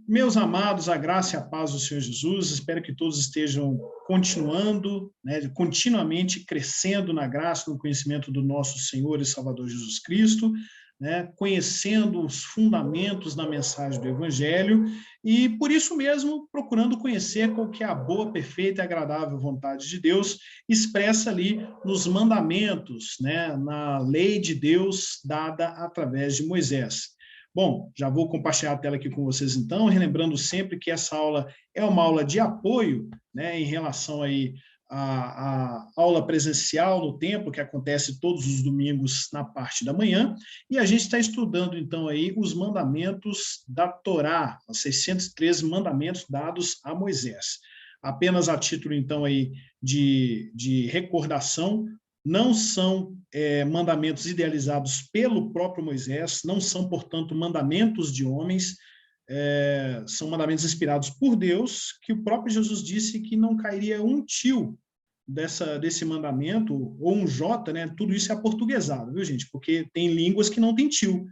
Meus amados, a graça e a paz do Senhor Jesus, espero que todos estejam continuando, né, continuamente crescendo na graça, no conhecimento do nosso Senhor e Salvador Jesus Cristo, né, conhecendo os fundamentos da mensagem do Evangelho e, por isso mesmo, procurando conhecer qual que é a boa, perfeita e agradável vontade de Deus, expressa ali nos mandamentos, né, na lei de Deus dada através de Moisés. Bom, já vou compartilhar a tela aqui com vocês então, relembrando sempre que essa aula é uma aula de apoio, né, em relação aí à aula presencial no templo, que acontece todos os domingos na parte da manhã, e a gente está estudando então aí os mandamentos da Torá, os 613 mandamentos dados a Moisés. Apenas a título então aí de recordação, não são mandamentos idealizados pelo próprio Moisés, não são, portanto, mandamentos de homens, são mandamentos inspirados por Deus, que o próprio Jesus disse que não cairia um tio desse mandamento, ou um J, né? Tudo isso é aportuguesado, viu, gente? Porque tem línguas que não tem tio,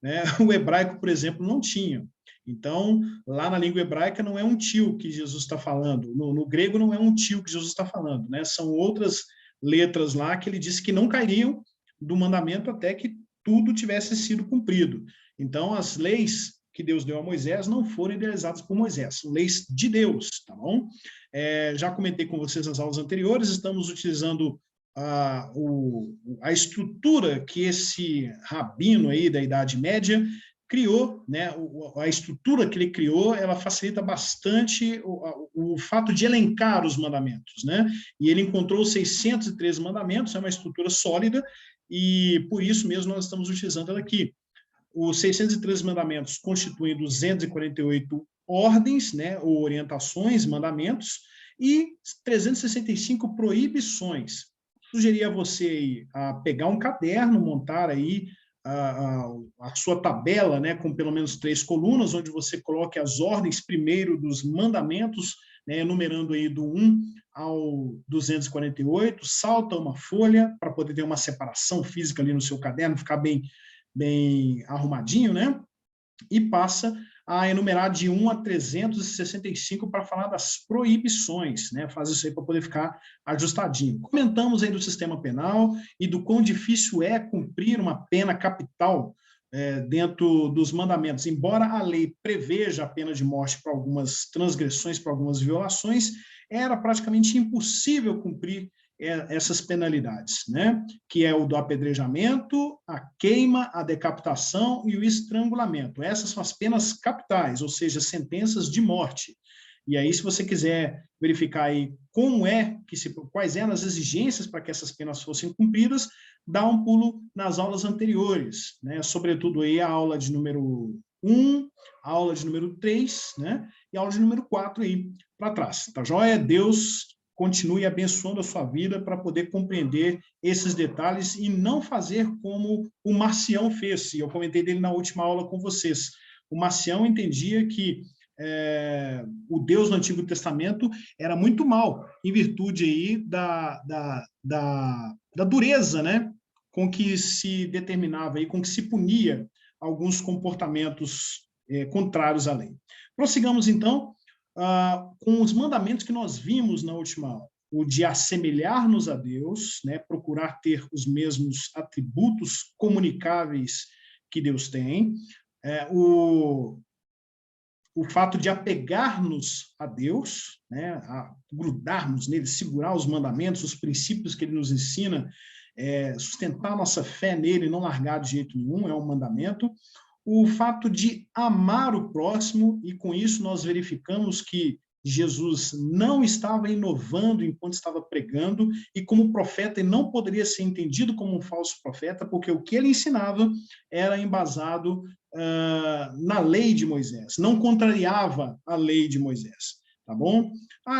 né? O hebraico, por exemplo, não tinha. Então, lá na língua hebraica não é um tio que Jesus está falando, no grego não é um tio que Jesus está falando, né? São outras letras lá que ele disse que não cairiam do mandamento até que tudo tivesse sido cumprido. Então, as leis que Deus deu a Moisés não foram idealizadas por Moisés, são leis de Deus, tá bom? Já comentei com vocês nas aulas anteriores, estamos utilizando a estrutura que esse rabino aí da Idade Média criou, né, a estrutura que ele criou, ela facilita bastante o fato de elencar os mandamentos, né? E ele encontrou 613 mandamentos, é uma estrutura sólida, e por isso mesmo nós estamos utilizando ela aqui. Os 613 mandamentos constituem 248 ordens, né, ou orientações, mandamentos, e 365 proibições. Sugeria a você a pegar um caderno, montar aí a sua tabela, né, com pelo menos 3 colunas, onde você coloque as ordens primeiro dos mandamentos, né, enumerando aí do 1 ao 248, salta uma folha para poder ter uma separação física ali no seu caderno, ficar bem arrumadinho, né? E passa a enumerar de 1 a 365 para falar das proibições, né? Faz isso aí para poder ficar ajustadinho. Comentamos aí do sistema penal e do quão difícil é cumprir uma pena capital dentro dos mandamentos. Embora a lei preveja a pena de morte para algumas transgressões, para algumas violações, era praticamente impossível cumprir essas penalidades, né? Que é o do apedrejamento, a queima, a decapitação e o estrangulamento. Essas são as penas capitais, ou seja, sentenças de morte. E aí, se você quiser verificar aí quais eram as exigências para que essas penas fossem cumpridas, dá um pulo nas aulas anteriores, né? Sobretudo aí a aula de número 1, a aula de número 3, né? E a aula de número 4 aí para trás, tá joia? Deus continue abençoando a sua vida para poder compreender esses detalhes e não fazer como o Marcião fez. E eu comentei dele na última aula com vocês. O Marcião entendia que o Deus do Antigo Testamento era muito mau, em virtude aí da dureza, né, com que se determinava, e com que se punia alguns comportamentos contrários à lei. Prossigamos, então, com os mandamentos que nós vimos na última aula, o de assemelhar-nos a Deus, né, procurar ter os mesmos atributos comunicáveis que Deus tem, o fato de apegar-nos a Deus, né, a grudarmos nele, segurar os mandamentos, os princípios que ele nos ensina, sustentar nossa fé nele e não largar de jeito nenhum, é um mandamento. O fato de amar o próximo, e com isso nós verificamos que Jesus não estava inovando enquanto estava pregando, e como profeta ele não poderia ser entendido como um falso profeta, porque o que ele ensinava era embasado na lei de Moisés, não contrariava a lei de Moisés, tá bom?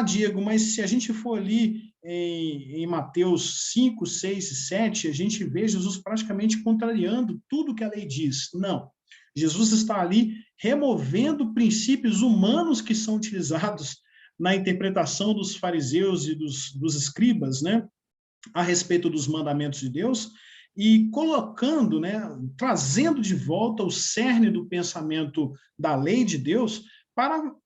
Diego, mas se a gente for ali em Mateus 5, 6 e 7, a gente vê Jesus praticamente contrariando tudo que a lei diz. Não. Jesus está ali removendo princípios humanos que são utilizados na interpretação dos fariseus e dos escribas, né, a respeito dos mandamentos de Deus, e colocando, né, trazendo de volta o cerne do pensamento da lei de Deus,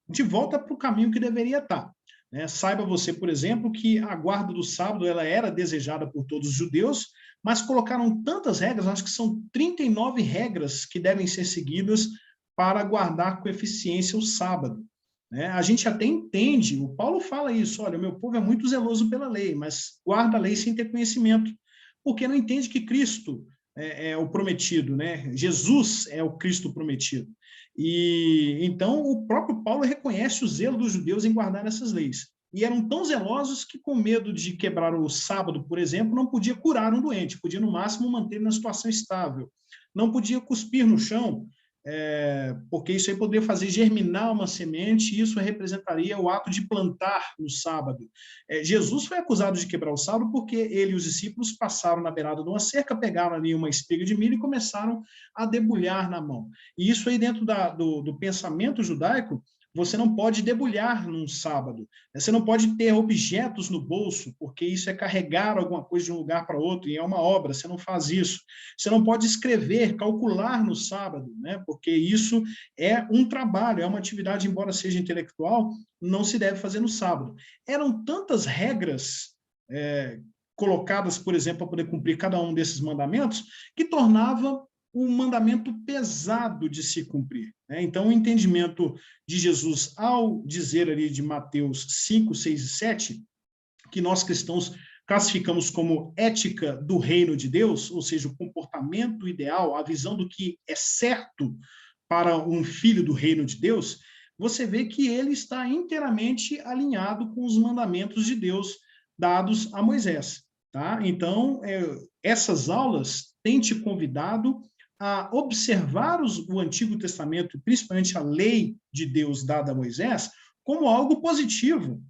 de volta para o caminho que deveria estar. Né? Saiba você, por exemplo, que a guarda do sábado ela era desejada por todos os judeus, mas colocaram tantas regras, acho que são 39 regras que devem ser seguidas para guardar com eficiência o sábado. Né? A gente até entende, o Paulo fala isso, olha, meu povo é muito zeloso pela lei, mas guarda a lei sem ter conhecimento, porque não entende que Cristo é o prometido, né? Jesus é o Cristo prometido. E então o próprio Paulo reconhece o zelo dos judeus em guardar essas leis. E eram tão zelosos que, com medo de quebrar o sábado, por exemplo, não podia curar um doente, podia, no máximo, manter ele na situação estável. Não podia cuspir no chão, porque isso aí poderia fazer germinar uma semente, e isso representaria o ato de plantar no sábado. Jesus foi acusado de quebrar o sábado porque ele e os discípulos passaram na beirada de uma cerca, pegaram ali uma espiga de milho e começaram a debulhar na mão. E isso aí, dentro do pensamento judaico, você não pode debulhar num sábado. Você não pode ter objetos no bolso, porque isso é carregar alguma coisa de um lugar para outro, e é uma obra, você não faz isso. Você não pode escrever, calcular no sábado, né? Porque isso é um trabalho, é uma atividade, embora seja intelectual, não se deve fazer no sábado. Eram tantas regras colocadas, por exemplo, para poder cumprir cada um desses mandamentos, que tornava um mandamento pesado de se cumprir. Né? Então, o entendimento de Jesus, ao dizer ali de Mateus 5, 6 e 7, que nós cristãos classificamos como ética do reino de Deus, ou seja, o comportamento ideal, a visão do que é certo para um filho do reino de Deus, você vê que ele está inteiramente alinhado com os mandamentos de Deus dados a Moisés. Tá? Então, essas aulas têm te convidado a observar o Antigo Testamento, principalmente a lei de Deus dada a Moisés, como algo positivo,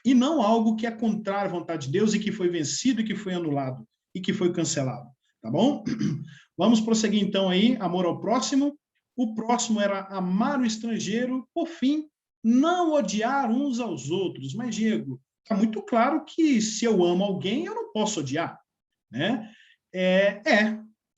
e não algo que é contrário à vontade de Deus e que foi vencido, e que foi anulado, e que foi cancelado. Tá bom? Vamos prosseguir então aí, amor ao próximo. O próximo era amar o estrangeiro, por fim, não odiar uns aos outros. Mas, Diego, está muito claro que se eu amo alguém, eu não posso odiar, né?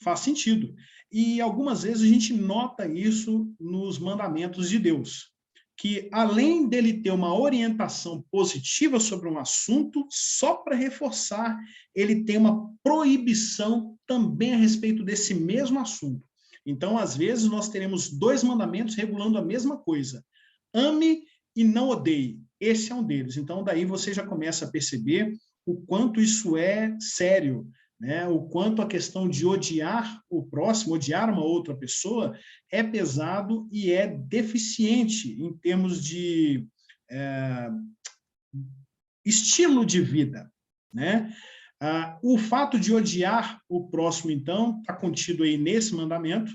Faz sentido. E algumas vezes a gente nota isso nos mandamentos de Deus, que além dele ter uma orientação positiva sobre um assunto, só para reforçar, ele tem uma proibição também a respeito desse mesmo assunto. Então, às vezes, nós teremos dois mandamentos regulando a mesma coisa. Ame e não odeie. Esse é um deles. Então, daí você já começa a perceber o quanto isso é sério, né? O quanto a questão de odiar o próximo, odiar uma outra pessoa, é pesado e é deficiente em termos de estilo de vida, né? O fato de odiar o próximo, então, está contido aí nesse mandamento.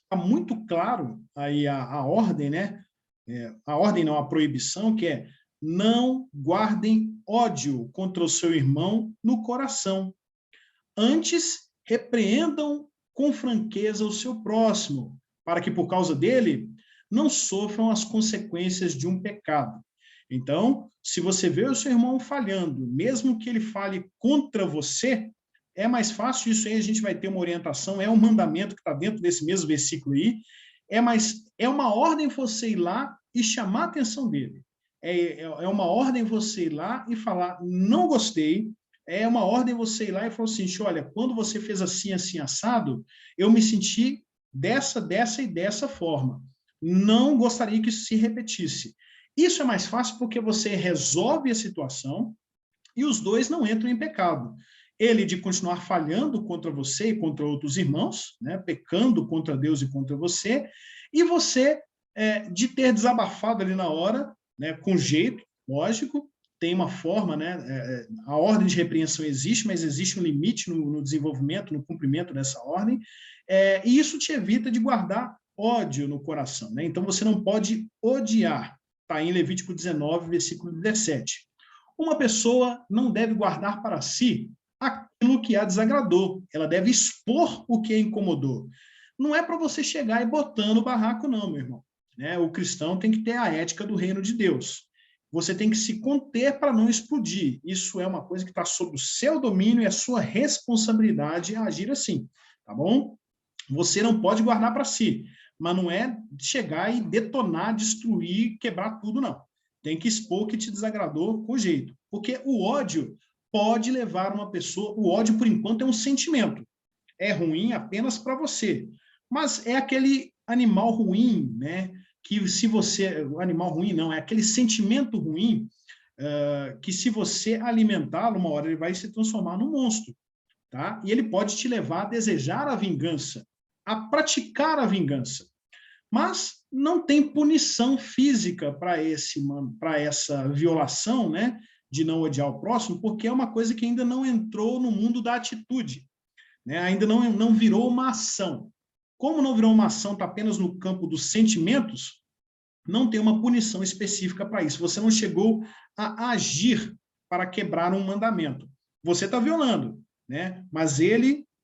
Está muito claro aí a ordem, né? A ordem não, a proibição, que é: não guardem ódio contra o seu irmão no coração. Antes, repreendam com franqueza o seu próximo, para que, por causa dele, não sofram as consequências de um pecado. Então, se você vê o seu irmão falhando, mesmo que ele fale contra você, é mais fácil. Isso aí a gente vai ter uma orientação, é um mandamento que está dentro desse mesmo versículo aí, é uma ordem você ir lá e chamar a atenção dele. É uma ordem você ir lá e falar: não gostei. É uma ordem você ir lá e falar assim: olha, quando você fez assim, assim, assado, eu me senti dessa e dessa forma. Não gostaria que isso se repetisse. Isso é mais fácil porque você resolve a situação e os dois não entram em pecado. Ele de continuar falhando contra você e contra outros irmãos, né, pecando contra Deus e contra você, e você de ter desabafado ali na hora, né, com jeito, lógico, tem uma forma, né? A ordem de repreensão existe, mas existe um limite no desenvolvimento, no cumprimento dessa ordem, e isso te evita de guardar ódio no coração, né? Então, você não pode odiar. Está em Levítico 19, versículo 17. Uma pessoa não deve guardar para si aquilo que a desagradou, ela deve expor o que a incomodou. Não é para você chegar e botar no barraco, não, meu irmão. Né? O cristão tem que ter a ética do reino de Deus. Você tem que se conter para não explodir. Isso é uma coisa que está sob o seu domínio e a sua responsabilidade agir assim, tá bom? Você não pode guardar para si, mas não é chegar e detonar, destruir, quebrar tudo, não. Tem que expor que te desagradou com jeito, porque o ódio pode levar uma pessoa, o ódio, por enquanto, é um sentimento, é ruim apenas para você, mas é aquele animal ruim, né, que se você, o animal ruim não, é aquele sentimento ruim, que se você alimentá-lo, uma hora ele vai se transformar num monstro, tá? E ele pode te levar a desejar a vingança, a praticar a vingança. Mas não tem punição física para essa violação, né, de não odiar o próximo, porque é uma coisa que ainda não entrou no mundo da atitude, né? Ainda não virou uma ação. Como não virou uma ação, está apenas no campo dos sentimentos, não tem uma punição específica para isso. Você não chegou a agir para quebrar um mandamento. Você está violando, né? Mas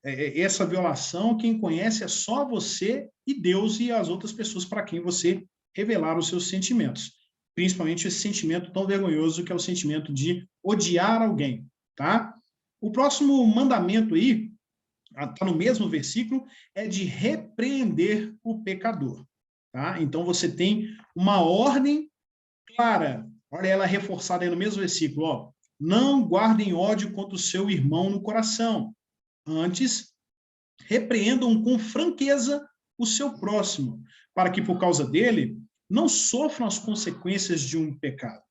essa violação, quem conhece é só você e Deus e as outras pessoas para quem você revelar os seus sentimentos. Principalmente esse sentimento tão vergonhoso que é o sentimento de odiar alguém, tá? O próximo mandamento aí, está no mesmo versículo, é de repreender o pecador. Tá? Então, você tem uma ordem clara, olha ela reforçada aí no mesmo versículo, ó, não guardem ódio contra o seu irmão no coração, antes repreendam com franqueza o seu próximo, para que por causa dele não sofram as consequências de um pecado.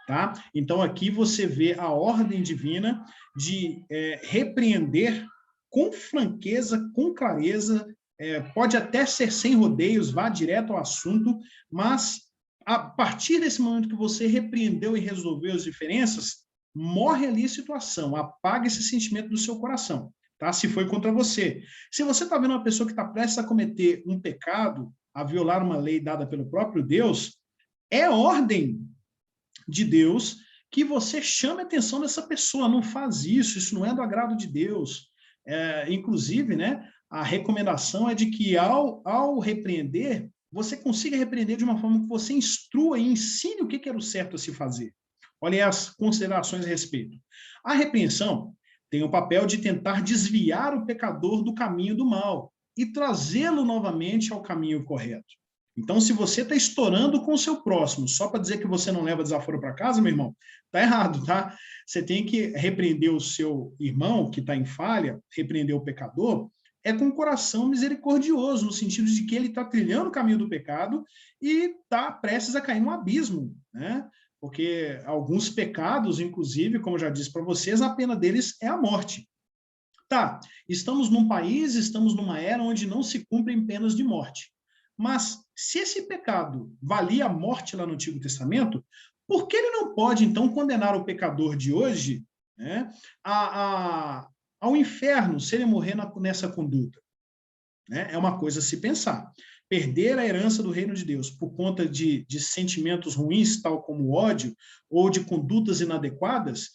Tá? Então, aqui você vê a ordem divina de repreender com franqueza, com clareza, pode até ser sem rodeios, vá direto ao assunto, mas a partir desse momento que você repreendeu e resolveu as diferenças, morre ali a situação, apaga esse sentimento do seu coração, tá? Se foi contra você. Se você está vendo uma pessoa que está prestes a cometer um pecado, a violar uma lei dada pelo próprio Deus, é ordem de Deus que você chame a atenção dessa pessoa, não faz isso não é do agrado de Deus. Inclusive, né, a recomendação é de que ao repreender, você consiga repreender de uma forma que você instrua e ensine o que era o certo a se fazer. Olha as considerações a respeito. A repreensão tem o papel de tentar desviar o pecador do caminho do mal e trazê-lo novamente ao caminho correto. Então, se você está estourando com o seu próximo, só para dizer que você não leva desaforo para casa, meu irmão, tá errado, tá? Você tem que repreender o seu irmão que está em falha, repreender o pecador, com um coração misericordioso, no sentido de que ele está trilhando o caminho do pecado e está prestes a cair num abismo, né? Porque alguns pecados, inclusive, como eu já disse para vocês, a pena deles é a morte. Tá, estamos num país, estamos numa era onde não se cumprem penas de morte. Mas se esse pecado valia a morte lá no Antigo Testamento, por que ele não pode, então, condenar o pecador de hoje, né, ao inferno, se ele morrer nessa conduta? Né? É uma coisa a se pensar. Perder a herança do reino de Deus por conta de sentimentos ruins, tal como o ódio, ou de condutas inadequadas,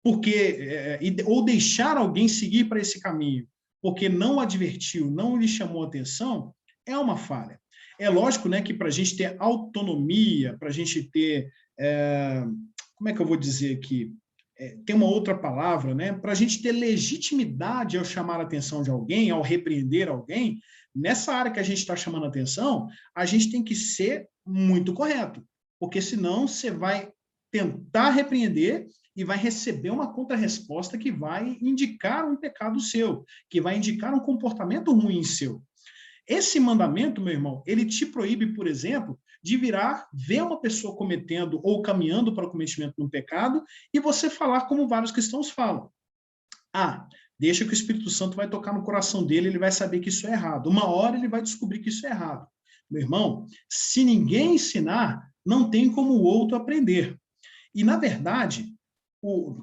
ou deixar alguém seguir para esse caminho, porque não advertiu, não lhe chamou atenção, é uma falha. É lógico, né, que para a gente ter autonomia, para a gente ter, como é que eu vou dizer aqui? Tem uma outra palavra, né? Para a gente ter legitimidade ao chamar a atenção de alguém, ao repreender alguém, nessa área que a gente está chamando a atenção, a gente tem que ser muito correto, porque senão você vai tentar repreender e vai receber uma contrarresposta que vai indicar um pecado seu, que vai indicar um comportamento ruim seu. Esse mandamento, meu irmão, ele te proíbe, por exemplo, de virar, ver uma pessoa cometendo ou caminhando para o cometimento de um pecado e você falar como vários cristãos falam. Deixa que o Espírito Santo vai tocar no coração dele, ele vai saber que isso é errado. Uma hora ele vai descobrir que isso é errado. Meu irmão, se ninguém ensinar, não tem como o outro aprender. E, na verdade,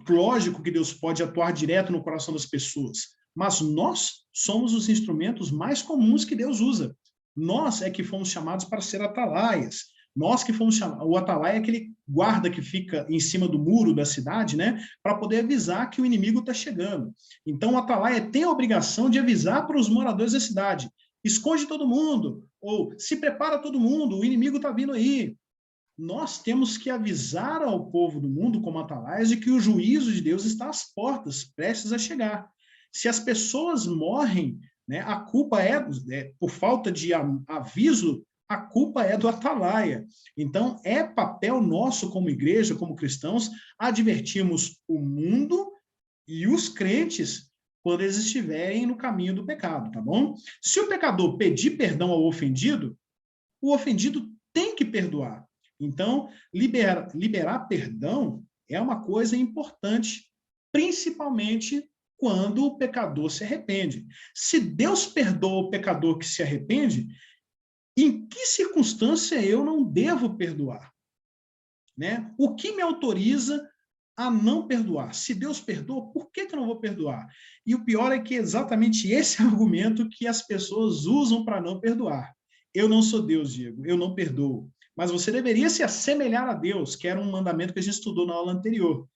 lógico que Deus pode atuar direto no coração das pessoas, mas nós somos os instrumentos mais comuns que Deus usa. Nós é que fomos chamados para ser atalaias. Nós que fomos chamados... O atalaia é aquele guarda que fica em cima do muro da cidade, né, para poder avisar que o inimigo está chegando. Então, o atalaia tem a obrigação de avisar para os moradores da cidade. Esconde todo mundo, ou se prepara todo mundo, o inimigo está vindo aí. Nós temos que avisar ao povo do mundo, como atalaias, de que o juízo de Deus está às portas, prestes a chegar. Se as pessoas morrem né? A culpa por falta de aviso, a culpa é do atalaia. Então, é papel nosso como igreja, como cristãos, advertirmos o mundo e os crentes quando eles estiverem no caminho do pecado, tá bom? Se o pecador pedir perdão ao ofendido, o ofendido tem que perdoar. Então, liberar perdão é uma coisa importante, principalmente quando o pecador se arrepende. Se Deus perdoa o pecador que se arrepende, em que circunstância eu não devo perdoar? Né? O que me autoriza a não perdoar? Se Deus perdoa, por que eu não vou perdoar? E o pior é que é exatamente esse argumento que as pessoas usam para não perdoar. Eu não sou Deus, Diego, eu não perdoo. Mas você deveria se assemelhar a Deus, que era um mandamento que a gente estudou na aula anterior.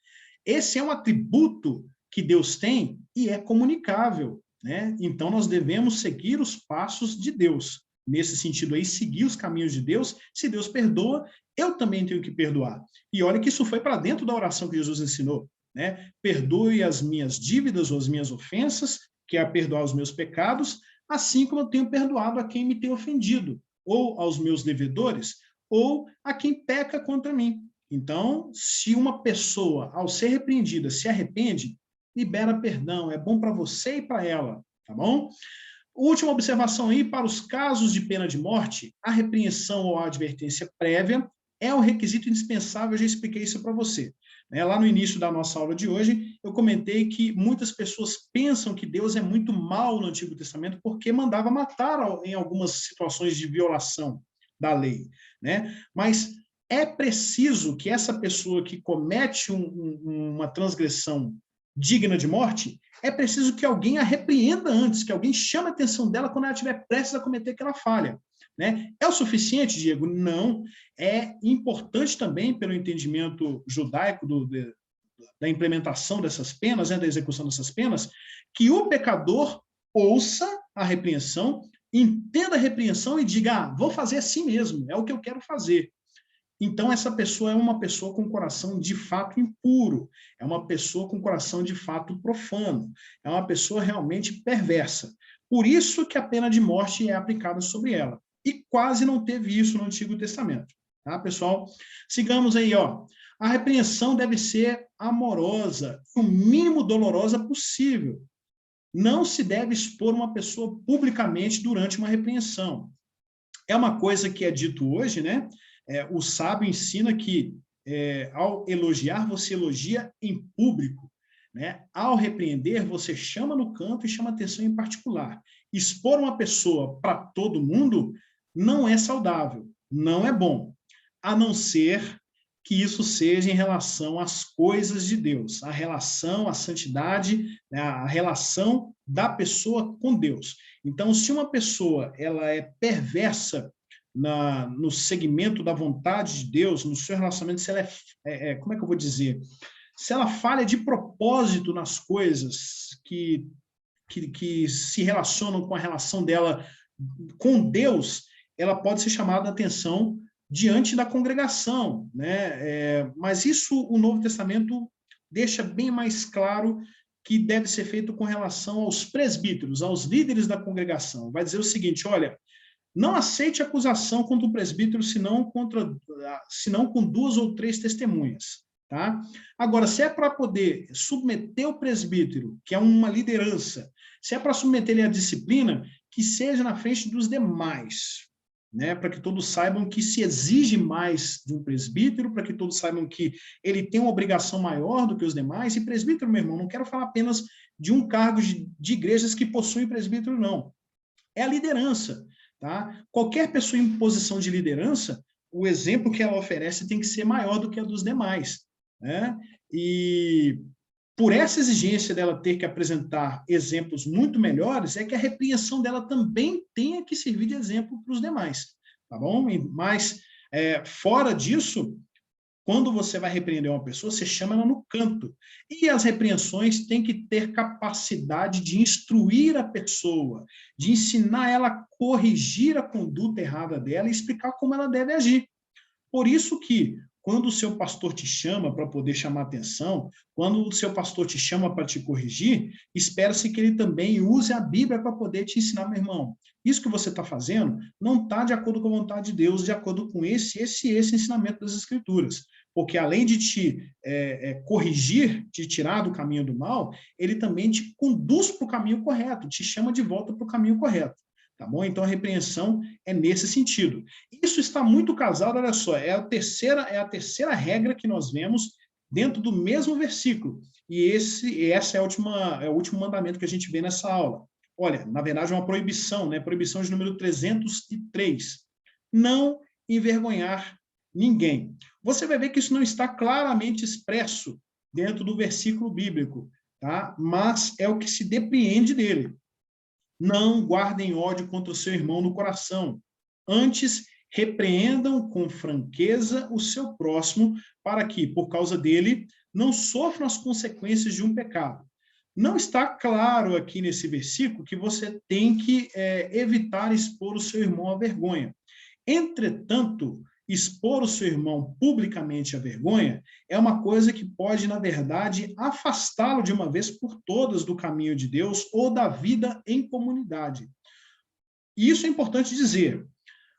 Esse é um atributo que Deus tem e é comunicável, né? Então nós devemos seguir os passos de Deus. Nesse sentido aí, seguir os caminhos de Deus. Se Deus perdoa, eu também tenho que perdoar. E olha que isso foi para dentro da oração que Jesus ensinou, né? Perdoe as minhas dívidas ou as minhas ofensas, que é perdoar os meus pecados, assim como eu tenho perdoado a quem me tem ofendido, ou aos meus devedores, ou a quem peca contra mim. Então, se uma pessoa, ao ser repreendida, se arrepende, libera perdão, é bom para você e para ela, tá bom? Última observação aí, para os casos de pena de morte, a repreensão ou a advertência prévia é um requisito indispensável, eu já expliquei isso para você. Lá no início da nossa aula de hoje, eu comentei que muitas pessoas pensam que Deus é muito mau no Antigo Testamento porque mandava matar em algumas situações de violação da lei, né? Mas é preciso que essa pessoa que comete uma transgressão digna de morte, é preciso que alguém a repreenda antes, que alguém chame a atenção dela quando ela estiver prestes a cometer aquela falha. Né? É o suficiente, Diego? Não. É importante também, pelo entendimento judaico da implementação dessas penas, né, da execução dessas penas, que o pecador ouça a repreensão, entenda a repreensão e diga, vou fazer assim mesmo, é o que eu quero fazer. Então, essa pessoa é uma pessoa com coração de fato impuro, é uma pessoa com coração de fato profano, é uma pessoa realmente perversa. Por isso que a pena de morte é aplicada sobre ela. E quase não teve isso no Antigo Testamento. Tá, pessoal? Sigamos aí, ó. A repreensão deve ser amorosa, o mínimo dolorosa possível. Não se deve expor uma pessoa publicamente durante uma repreensão. É uma coisa que é dito hoje, né? O sábio ensina que, ao elogiar, você elogia em público. Né? Ao repreender, você chama no canto e chama atenção em particular. Expor uma pessoa para todo mundo não é saudável, não é bom, a não ser que isso seja em relação às coisas de Deus, a relação, a santidade, né? A relação da pessoa com Deus. Então, se uma pessoa ela é perversa no segmento da vontade de Deus, no seu relacionamento, se ela como é que eu vou dizer? Se ela falha de propósito nas coisas que se relacionam com a relação dela com Deus, ela pode ser chamada a atenção diante da congregação, né? Mas isso o Novo Testamento deixa bem mais claro que deve ser feito com relação aos presbíteros, aos líderes da congregação. Vai dizer o seguinte, olha, não aceite acusação contra o presbítero, senão com 2 ou 3 testemunhas. Tá? Agora, se é para poder submeter o presbítero, que é uma liderança, se é para submeter ele à disciplina, que seja na frente dos demais, né? Para que todos saibam que se exige mais de um presbítero, para que todos saibam que ele tem uma obrigação maior do que os demais. E presbítero, meu irmão, não quero falar apenas de um cargo de igrejas que possuem presbítero, não. É a liderança. Tá? Qualquer pessoa em posição de liderança, o exemplo que ela oferece tem que ser maior do que a dos demais. Né? E por essa exigência dela ter que apresentar exemplos muito melhores, é que a repreensão dela também tenha que servir de exemplo para os demais. Tá bom? Mas, fora disso, quando você vai repreender uma pessoa, você chama ela no canto. E as repreensões têm que ter capacidade de instruir a pessoa, de ensinar ela a corrigir a conduta errada dela e explicar como ela deve agir. Por isso que, quando o seu pastor te chama para poder chamar atenção, quando o seu pastor te chama para te corrigir, espera-se que ele também use a Bíblia para poder te ensinar, meu irmão. Isso que você está fazendo não está de acordo com a vontade de Deus, de acordo com esse ensinamento das Escrituras. Porque além de te corrigir, te tirar do caminho do mal, ele também te conduz para o caminho correto, te chama de volta para o caminho correto. Tá bom? Então, a repreensão é nesse sentido. Isso está muito casado, olha só, é a terceira regra que nós vemos dentro do mesmo versículo. E essa é o último mandamento que a gente vê nessa aula. Olha, na verdade é uma proibição, né? Proibição de número 303. Não envergonhar ninguém. Você vai ver que isso não está claramente expresso dentro do versículo bíblico, tá? Mas é o que se depreende dele. Não guardem ódio contra o seu irmão no coração. Antes, repreendam com franqueza o seu próximo, para que, por causa dele, não sofram as consequências de um pecado. Não está claro aqui nesse versículo que você tem que evitar expor o seu irmão à vergonha. Entretanto, expor o seu irmão publicamente à vergonha é uma coisa que pode, na verdade, afastá-lo de uma vez por todas do caminho de Deus ou da vida em comunidade. E isso é importante dizer.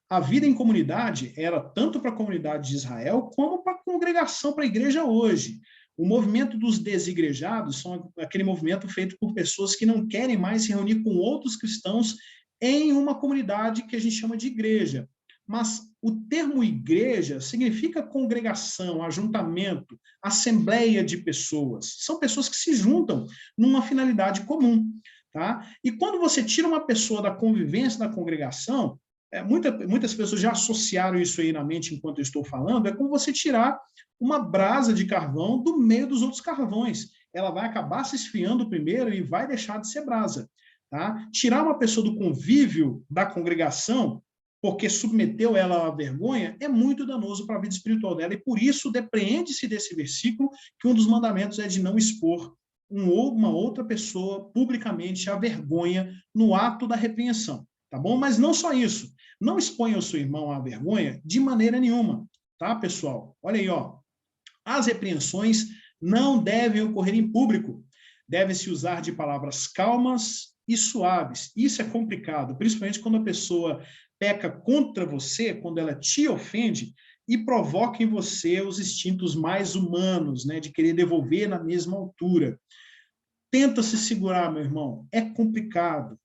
A vida em comunidade era tanto para a comunidade de Israel como para a congregação, para a igreja hoje. O movimento dos desigrejados são aquele movimento feito por pessoas que não querem mais se reunir com outros cristãos em uma comunidade que a gente chama de igreja. Mas o termo igreja significa congregação, ajuntamento, assembleia de pessoas. São pessoas que se juntam numa finalidade comum, tá? E quando você tira uma pessoa da convivência da congregação, muitas pessoas já associaram isso aí na mente enquanto eu estou falando, é como você tirar uma brasa de carvão do meio dos outros carvões. Ela vai acabar se esfriando primeiro e vai deixar de ser brasa, tá? Tirar uma pessoa do convívio da congregação porque submeteu ela à vergonha, é muito danoso para a vida espiritual dela, e por isso depreende-se desse versículo que um dos mandamentos é de não expor uma outra pessoa publicamente à vergonha no ato da repreensão, tá bom? Mas não só isso, não exponha o seu irmão à vergonha de maneira nenhuma, tá, pessoal? Olha aí, ó, as repreensões não devem ocorrer em público, deve-se usar de palavras calmas e suaves. Isso é complicado, principalmente quando a pessoa peca contra você, quando ela te ofende e provoca em você os instintos mais humanos, né, de querer devolver na mesma altura. Tenta se segurar, meu irmão. É complicado,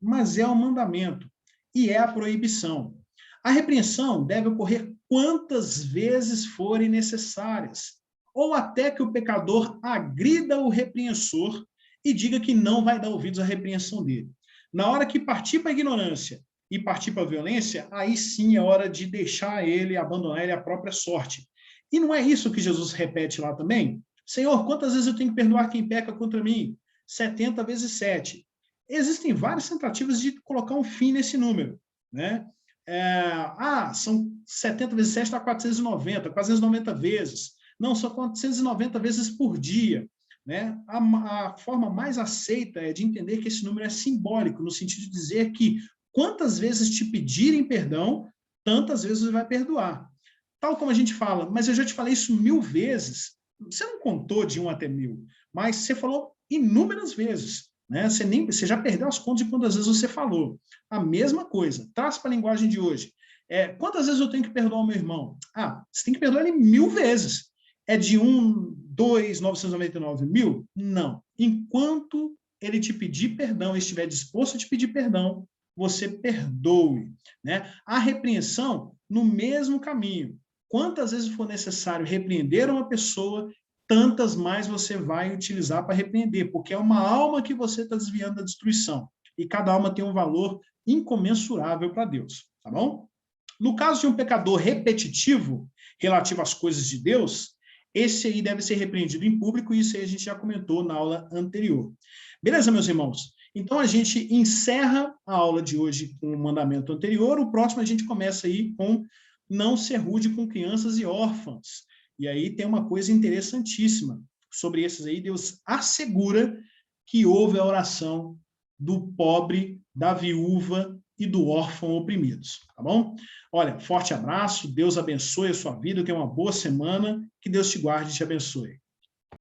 mas é um mandamento e é a proibição. A repreensão deve ocorrer quantas vezes forem necessárias, ou até que o pecador agrida o repreensor e diga que não vai dar ouvidos à repreensão dele. Na hora que partir para a ignorância e partir para a violência, aí sim é hora de deixar ele, abandonar ele à própria sorte. E não é isso que Jesus repete lá também? Senhor, quantas vezes eu tenho que perdoar quem peca contra mim? 70 vezes 7. Existem várias tentativas de colocar um fim nesse número, né? São 70 vezes 7 dá 490 vezes. Não, são 490 vezes por dia. Né? A forma mais aceita é de entender que esse número é simbólico, no sentido de dizer que quantas vezes te pedirem perdão, tantas vezes você vai perdoar. Tal como a gente fala, mas eu já te falei isso 1000 vezes. Você não contou de 1 até 1000, mas você falou inúmeras vezes. Né? Você já perdeu as contas de quantas vezes você falou. A mesma coisa, traz para a linguagem de hoje. Quantas vezes eu tenho que perdoar o meu irmão? Você tem que perdoar ele 1000 vezes. É de 999 mil? Não. Enquanto ele te pedir perdão, estiver disposto a te pedir perdão, você perdoe. Né? A repreensão, no mesmo caminho. Quantas vezes for necessário repreender uma pessoa, tantas mais você vai utilizar para repreender, porque é uma alma que você está desviando da destruição. E cada alma tem um valor incomensurável para Deus. Tá bom? No caso de um pecador repetitivo, relativo às coisas de Deus, esse aí deve ser repreendido em público, e isso aí a gente já comentou na aula anterior. Beleza, meus irmãos? Então, a gente encerra a aula de hoje com o mandamento anterior. O próximo a gente começa aí com não ser rude com crianças e órfãos. E aí tem uma coisa interessantíssima. Sobre esses aí, Deus assegura que houve a oração do pobre, da viúva e do órfão oprimidos, tá bom? Olha, forte abraço, Deus abençoe a sua vida, tenha uma boa semana, que Deus te guarde e te abençoe.